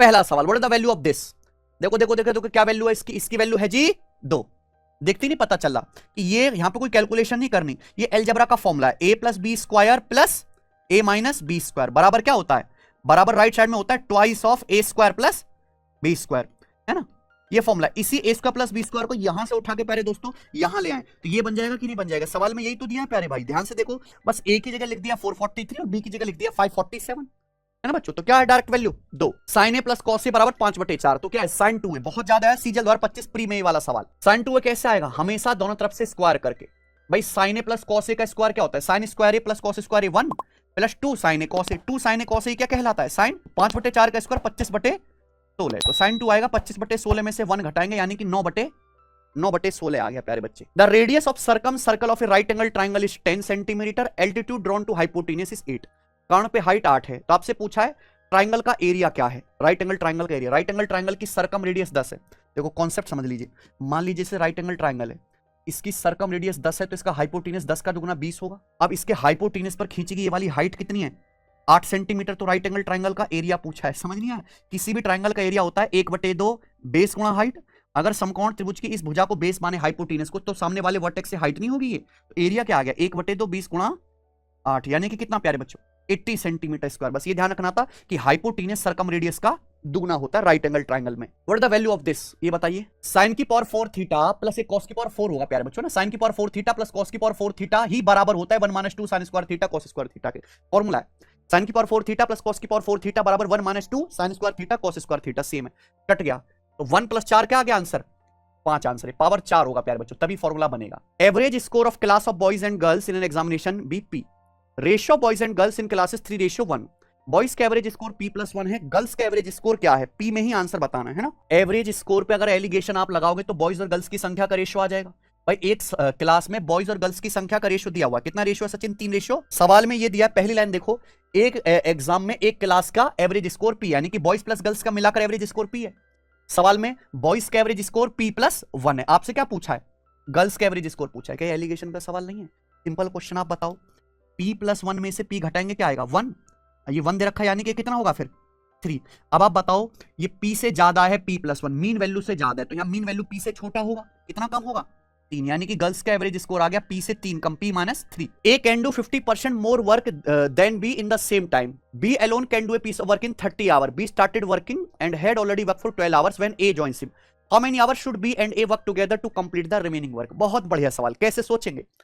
पहला सवाल, what is the value of this. देखो देखो देखो देखो क्या वैल्यू है इसकी, इसकी वैल्यू है जी 2। देखते नहीं पता चला कि ये यहां पे कोई कैलकुलेशन नहीं करनी, ये अलजेब्रा का फॉर्मूला है, a plus b square plus a minus b square बराबर क्या होता है, बराबर राइट साइड में होता है twice of a square plus b square, है ना। ये फॉर्मूला, इसी a square plus b square को यहां से उठा के प्यारे दोस्तों यहां ले आए तो ये बन जाएगा कि नहीं बन जाएगा। सवाल में यही तो दिया है प्यारे भाई, ध्यान से देखो, बस a की जगह लिख दिया 443 और b की जगह लिख दिया 547, है ना बच्चों। तो क्या है direct value 2, sign A plus cos A बराबर 5/4। तो क्या है साइन 2 है, बहुत ज्यादा है, सीजल 2025 प्री में वाला सवाल। साइन 2 कैसे आएगा, हमेशा दोनों तरफ से स्क्वायर करके। भाई sign A plus cos A का स्क्वायर क्या होता है, sine square A plus cos square A 1 plus 2 sign A cos A, 2 sign A cos A क्या कहलाता है साइन, 5/4 का स्क्वायर 25/16। तो साइन 2 आएगा 25/16 में से 1 घटाएंगे यानी कि 9/16 आ गया प्यारे बच्चे। The radius of circum circle of a right angle triangle is 10 centimetre, altitude drawn to hypotenuse is 8। कर्ण पे हाइट 8 है, तो आपसे पूछा है ट्राइंगल का एरिया क्या है, राइट एंगल ट्राइंगल का एरिया, राइट एंगल ट्राइंगल की सर्कम रेडियस 10 है। देखो कॉन्सेप्ट समझ लीजिए, मान लीजिए से राइट एंगल ट्राइंगल है, इसकी सर्कम रेडियस 10 है तो इसका हाइपोटेनस 10 का दुगुना 20 होगा। अब इसके हाइपोटेनस पर खींची गई ये वाली हाइट कितनी है 8 सेंटीमीटर, तो राइट एंगल ट्राइंगल का एरिया पूछा है। समझ नहीं आया, किसी भी ट्राइंगल का एरिया होता है 1/2 बेस गुणा हाइट। अगर समकोण त्रिभुज की इस भुजा को बेस माने हाइपोटेनस को, तो सामने वाले वर्टेक्स से हाइट नहीं होगी ये, तो एरिया क्या आ गया 1/2 20 गुणा 8 यानी कि कितना प्यारे बच्चों 80 सेंटीमीटर स्क्वायर। बस ये ध्यान रखना था कि हाइपोटेनस सर्कम रेडियस का दुगना होता है राइट एंगल ट्राइंगल में। What is the value of this, ये बताइए। साइन की पावर 4 थीटा प्लस एक कॉस की पावर 4 होगा प्यारे बच्चों ना, साइन की पावर 4 थीटा प्लस कॉस की पावर 4 थीटा ही बराबर होता है 1 - 2 sine square theta cos square theta के। फॉर्मूला है साइन की पावर 4 थीटा प्लस कॉस की पावर 4 थीटा बराबर 1 - 2 sine square theta cos square theta, same है, कट गया। तो 1 + 4 क्या आ गया आंसर 5 आंसर है, पावर 4 होगा प्यारे बच्चों, तभी फॉर्मूला बनेगा। Average score of class of boys and girls in an examination BP, ratio boys and girls in classes 3:1। Boys का एवरेज स्कोर P+1 है, गर्ल्स का एवरेज स्कोर क्या है P में ही आंसर बताना है ना। एवरेज स्कोर पे अगर एलिगेशन आप लगाओगे तो बॉयज और गर्ल्स की संख्या का रेशियो आ जाएगा। भाई एक क्लास में बॉयज और गर्ल्स की संख्या का रेशियो दिया हुआ, कितना रेशियो है सचिन 3 रेशियो। सवाल में ये दिया पहली लाइन देखो, एक एग्जाम में एक क्लास का एवरेज स्कोर P यानी कि बॉयज प्लस गर्ल्स का मिलाकर एवरेज स्कोर P है। सवाल में बॉयज का एवरेज स्कोर P+1 है, आपसे क्या पूछा है गर्ल्स का एवरेज स्कोर पूछा है, क्या एलिगेशन का सवाल नहीं है, सिंपल क्वेश्चन। आप बताओ P+1 में से P घटाएंगे क्या आएगा 1, ये 1 दे रखा है यानी कि कितना होगा फिर 3। अब आप बताओ ये P से ज्यादा है P+1 मीन वैल्यू से ज्यादा है, तो यहाँ मीन वैल्यू P से छोटा होगा, कितना कम होगा 3, यानी कि गर्ल्स का एवरेज स्कोर आ गया P से 3 कम P-3। A can do 50% more work than B in the same time. B alone can do a piece of work in 30 hours. B started working and had already worked for 12 hours when A joins him. How many hours should B and A work together to complete the remaining work? बहुत बढ़िया सवाल, कैसे सोचेंगे